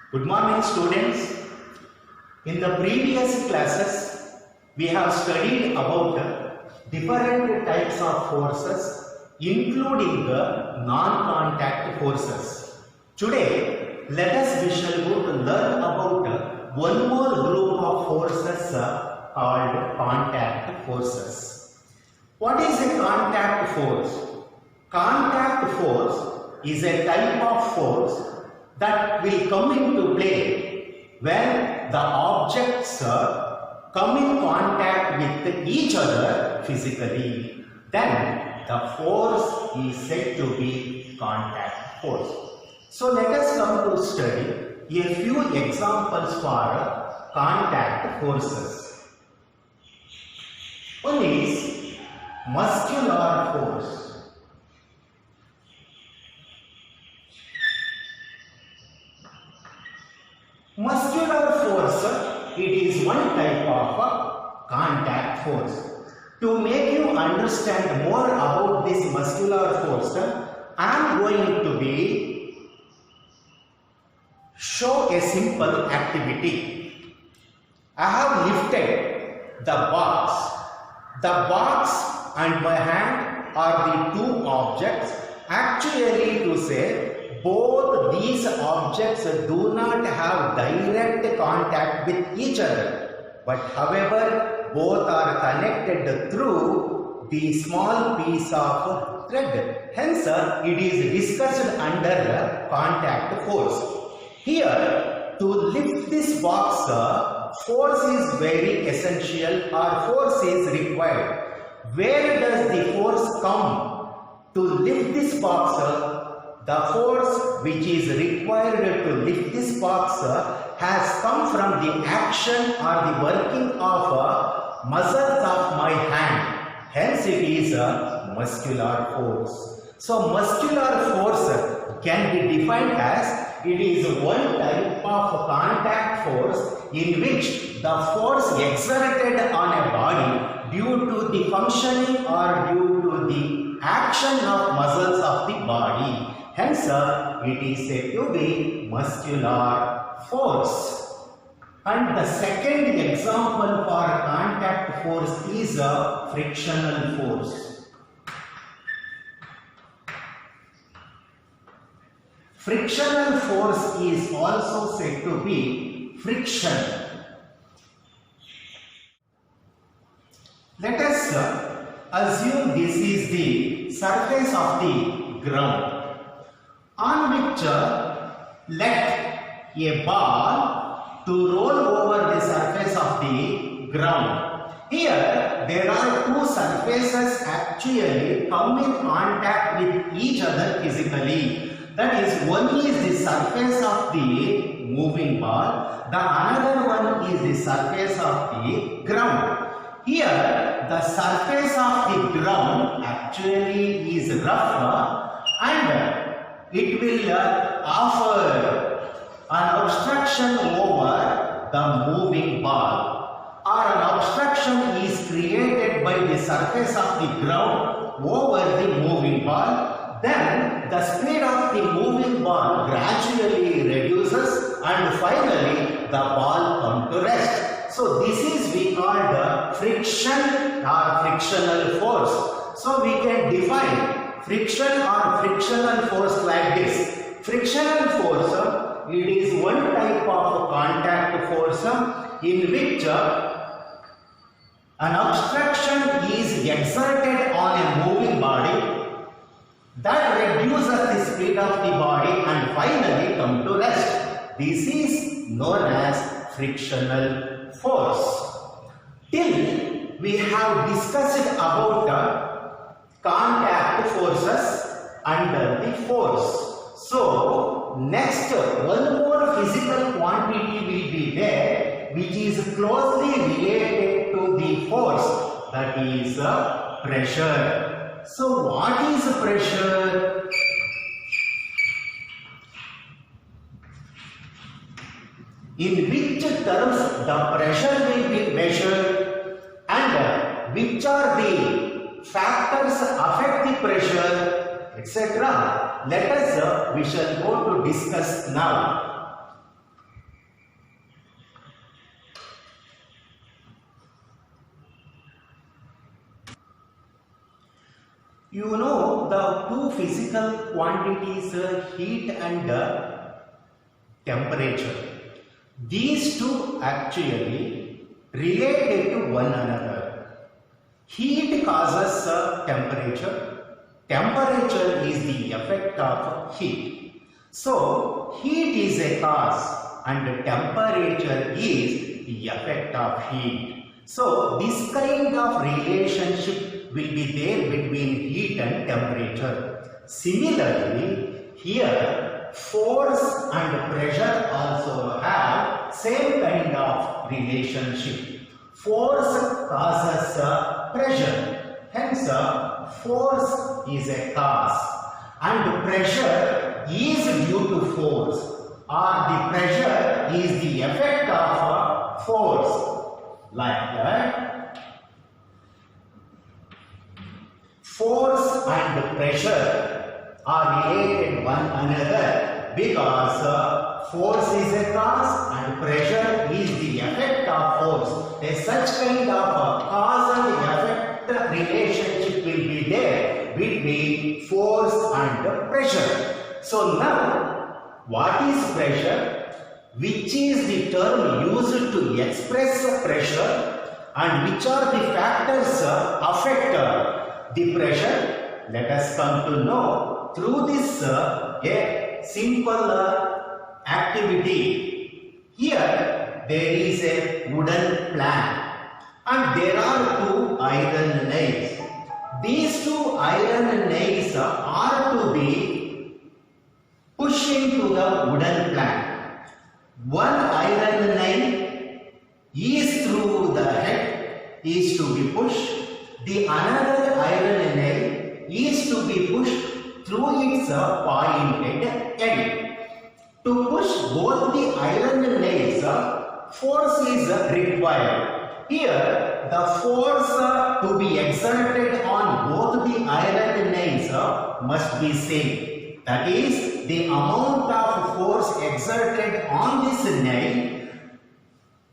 Good morning, students. In the previous classes, we have studied about different types of forces, including the non-contact forces. Today, we shall go to learn about one more group of forces called contact forces. What is a contact force? Contact force is a type of force that will come into play when the objects come in contact with each other physically. Then the force is said to be contact force. So let us come to study a few examples for contact forces. One is muscular force. Muscular force, it is one type of contact force. To make you understand more about this muscular force, I am going to show a simple activity. I have lifted the box. The box and my hand are the two objects. Actually, to say, both these objects do not have direct contact with each other, but however, both are connected through the small piece of thread. Hence, it is discussed under contact force. Here, to lift this box, force is very essential, or force is required. Where does the force come to lift this box? The force which is required to lift this box has come from the action or the working of muscles of my hand. Hence it is a muscular force. So muscular force can be defined as it is one type of contact force in which the force exerted on a body due to the functioning or due to the action of muscles of the body. Hence, it is said to be muscular force. And the second example for contact force is a frictional force. Frictional force is also said to be friction. Let us assume this is the surface of the ground, on which let a ball to roll over the surface of the ground. Here there are two surfaces actually come in contact with each other physically. That is, one is the surface of the moving ball, the another one is the surface of the ground. Here the surface of the ground actually is rough and it will offer an obstruction over the moving ball, or an obstruction is created by the surface of the ground over the moving ball. Then the speed of the moving ball gradually reduces and finally the ball comes to rest. So this is we call the friction or frictional force. So we can define friction or frictional force like this. Frictional force, it is one type of contact force in which an obstruction is exerted on a moving body that reduces the speed of the body and finally come to rest. This is known as frictional force. Till we have discussed about contact forces and the force. So next, one more physical quantity will be there which is closely related to the force, that is pressure. So what is pressure? In which terms the pressure will be measured and which are the factors affect the pressure, etc. Let us we shall go to discuss now. You know the two physical quantities, heat and temperature. These two actually related to one another. Heat causes temperature. Temperature is the effect of heat. So, heat is a cause and temperature is the effect of heat. So, this kind of relationship will be there between heat and temperature. Similarly, here force and pressure also have same kind of relationship. Force causes pressure, hence force is a cause, and pressure is due to force, or the pressure is the effect of force, like that. Force and pressure are related one another because force is a cause and pressure is the effect of force. A such kind of cause and effect relationship will be there between force and pressure. So now, what is pressure? Which is the term used to express pressure, and which are the factors affect the pressure? Let us come to know through this a simple activity. Here there is a wooden plank and there are two iron nails. These two iron nails are to be pushed into the wooden plank. One iron nail is through the head is to be pushed. The another iron nail is to be pushed through its pointed end. To push both the iron nails, force is required. Here, the force to be exerted on both the iron nails must be same. That is, the amount of force exerted on this nail,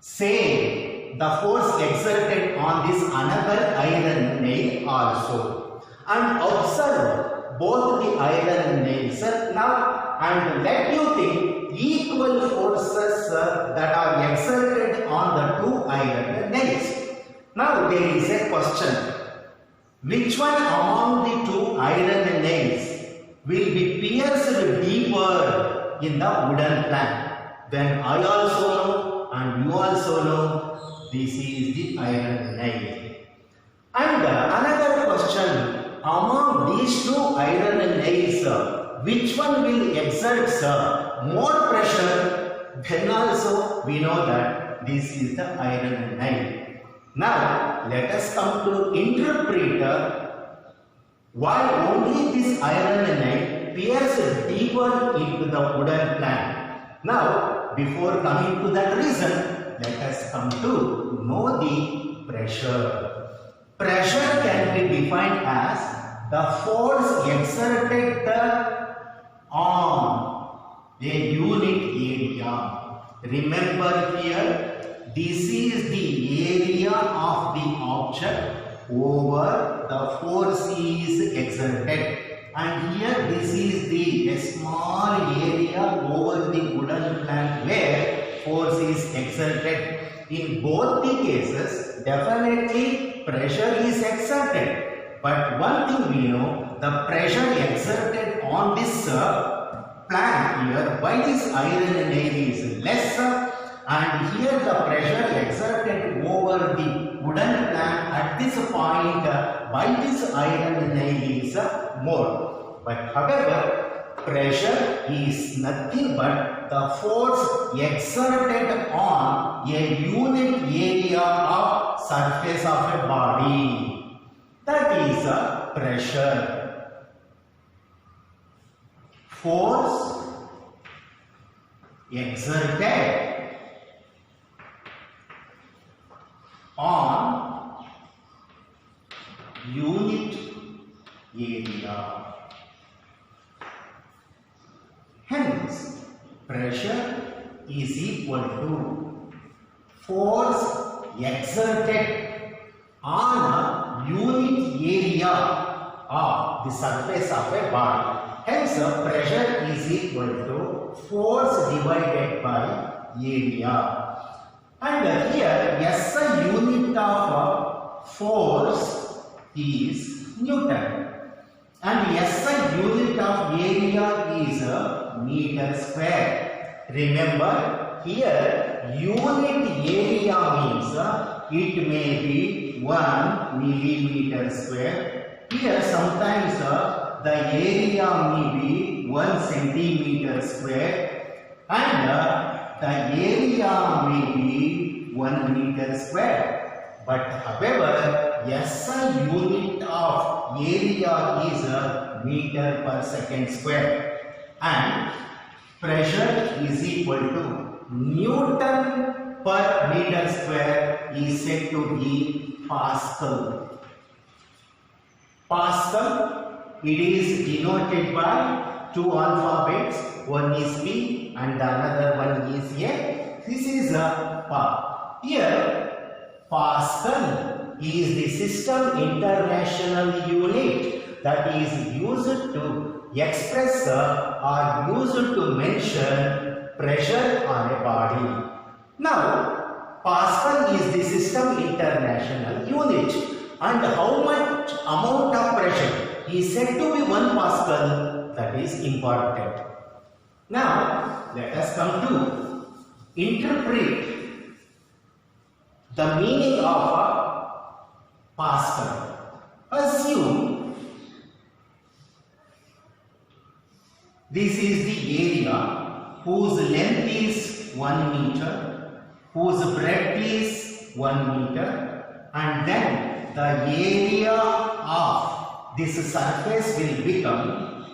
same the force exerted on this another iron nail also. And observe both the iron nails now, and let you think equal forces that are exerted on the two iron nails. Now there is a question. Which one among the two iron nails will be pierced deeper in the wooden plank? Then I also know and you also know this is the iron nail. And another question, among these two iron nails, which one will exert more pressure? Then also we know that this is the iron nail. Now let us come to interpret why only this iron nail pierces deeper into the wooden plank. Now before coming to that reason, let us come to know the pressure. Pressure can be defined as the force exerted on a unit area. Remember here, this is the area of the object over the force is exerted. And here this is the small area over the wooden plank where force is exerted. In both the cases, definitely pressure is exerted. But one thing we know, the pressure exerted on this plank here by this iron nail is less, and here the pressure exerted over the wooden plank at this point by this iron nail is more. But however, pressure is nothing but the force exerted on a unit area of surface of a body. That is pressure. Force exerted on unit area. Hence, pressure is equal to force exerted on a unit area of the surface of a body. Hence, pressure is equal to force divided by area. And here, SI unit of force is Newton. And SI unit of area is meter square. Remember, here unit area means it may be 1 millimeter square. Here sometimes the area may be 1 centimeter square and the area may be 1 meter square. But however, SI unit of area is meter per second square and pressure is equal to Newton per meter square is said to be Pascal. Pascal, it is denoted by two alphabets, one is P and another one is A. This is a Pa. Here, Pascal is the system international unit that is used to express or used to mention pressure on a body. Now, Pascal is the system international unit, and how much amount of pressure is said to be 1 Pascal, that is important. Now, let us come to interpret the meaning of Pascal. Assume this is the area whose length is 1 meter, whose breadth is 1 meter, and then the area of this surface will become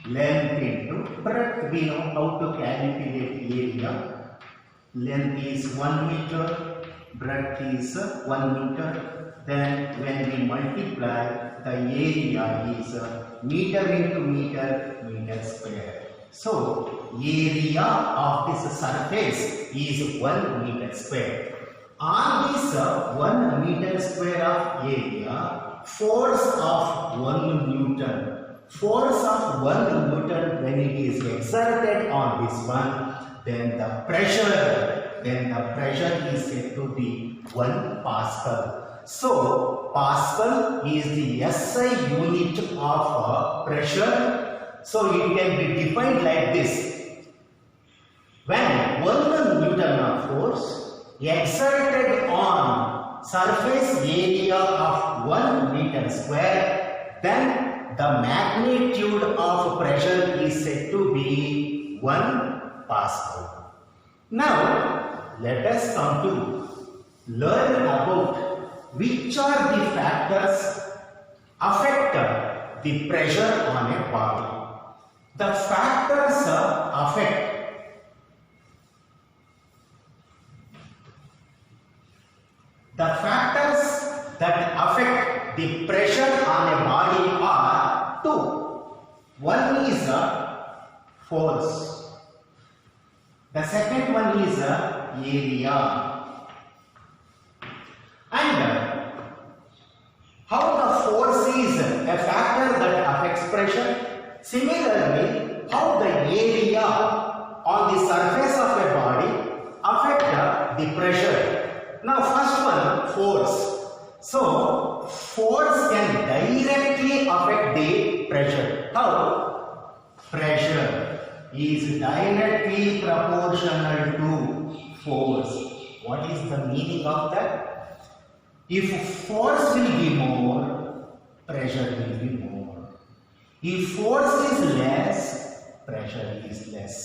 length into breadth. We know how to calculate area. Length is 1 meter, breadth is 1 meter. Then when we multiply, the area is meter into meter, meter square. So, area of this surface is 1 meter square. On this 1 meter square of area, force of 1 Newton. Force of 1 Newton when it is exerted on this one, then the pressure is said to be 1 Pascal. So, Pascal is the SI unit of pressure. So, it can be defined like this. When 1 Newton of force exerted on surface area of 1 meter square, then the magnitude of pressure is said to be 1 Pascal. Now, let us come to learn about which are the factors affect the pressure on a body. The factors that affect the pressure on a body are two. One is force. The second one is area. And how the force is a factor that affects pressure. Similarly, how the area on the surface of a body affect the pressure. Now, first one, force. So, force can directly affect the pressure. How? Pressure is directly proportional to force. What is the meaning of that? If force will be more, pressure will be more. If force is less, pressure is less.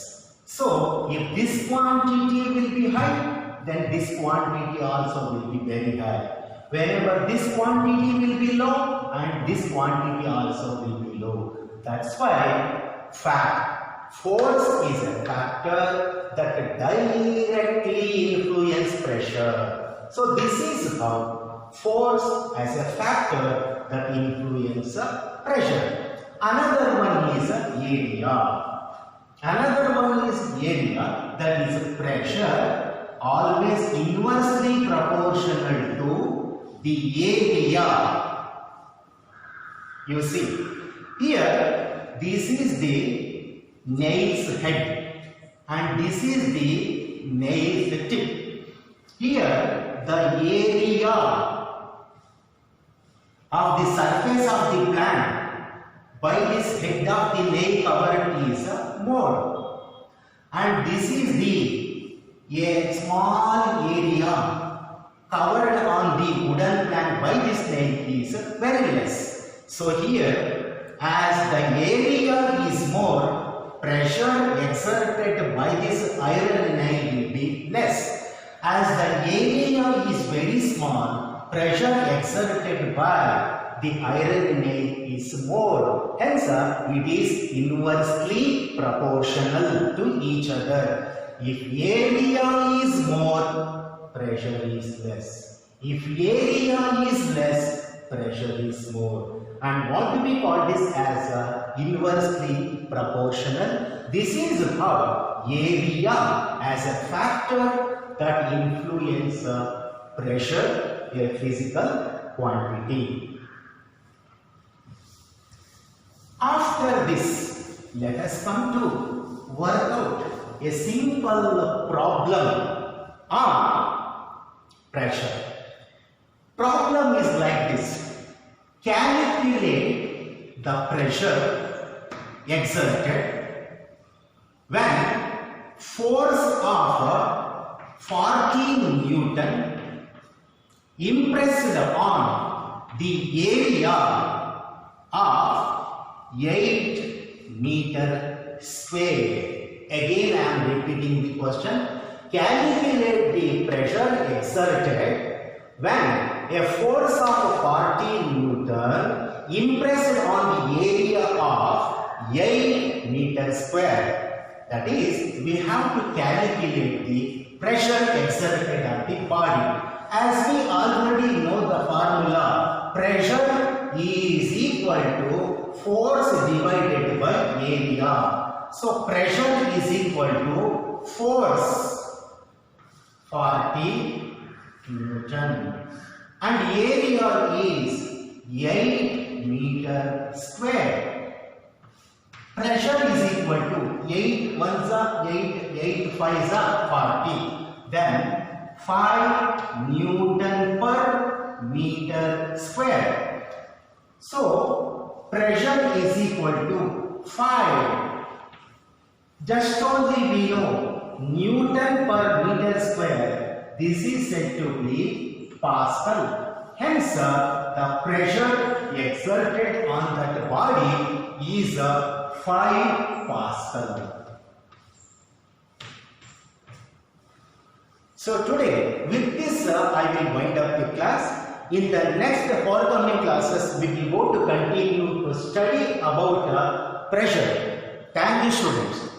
So, if this quantity will be high, then this quantity also will be very high. Whenever this quantity will be low, and this quantity also will be low. That's why force is a factor that directly influences pressure. So, this is how force as a factor that influences pressure. Another one is area. Another one is area, that is pressure always inversely proportional to the area You see, here this is the nail's head and this is the nail's tip. Here the area of the surface of the plant by this head of the nail covered is more, and this is a small area covered on the wooden plank by this nail is very less. So here, as the area is more, pressure exerted by this iron nail will be less. As the area is very small, pressure exerted by the iron nail is more. Hence, it is inversely proportional to each other. If area is more, pressure is less. If area is less, pressure is more. And what do we call this as inversely proportional? This is how area as a factor that influences pressure, a physical quantity. After this, let us come to work out a simple problem on pressure. Problem is like this. Calculate the pressure exerted when force of 40 Newton impressed on the area of 8 meter square. Again, I am repeating the question. Calculate the pressure exerted when a force of 40 Newton impressed on the area of 8 meters square. That is, we have to calculate the pressure exerted on the body. As we already know the formula, pressure is equal to force divided by area. So, pressure is equal to force 40 Newton and area is 8 meter square. Pressure is equal to 8 ones are 8, 8 5s are 40. Then 5 Newton per meter square. So, pressure is equal to 5. Just only we know Newton per meter square. This is said to be Pascal. Hence, the pressure exerted on that body is 5 Pascal. So today, with this, I will wind up the class. In the next forthcoming classes, we will go to continue to study about pressure. Thank you, students.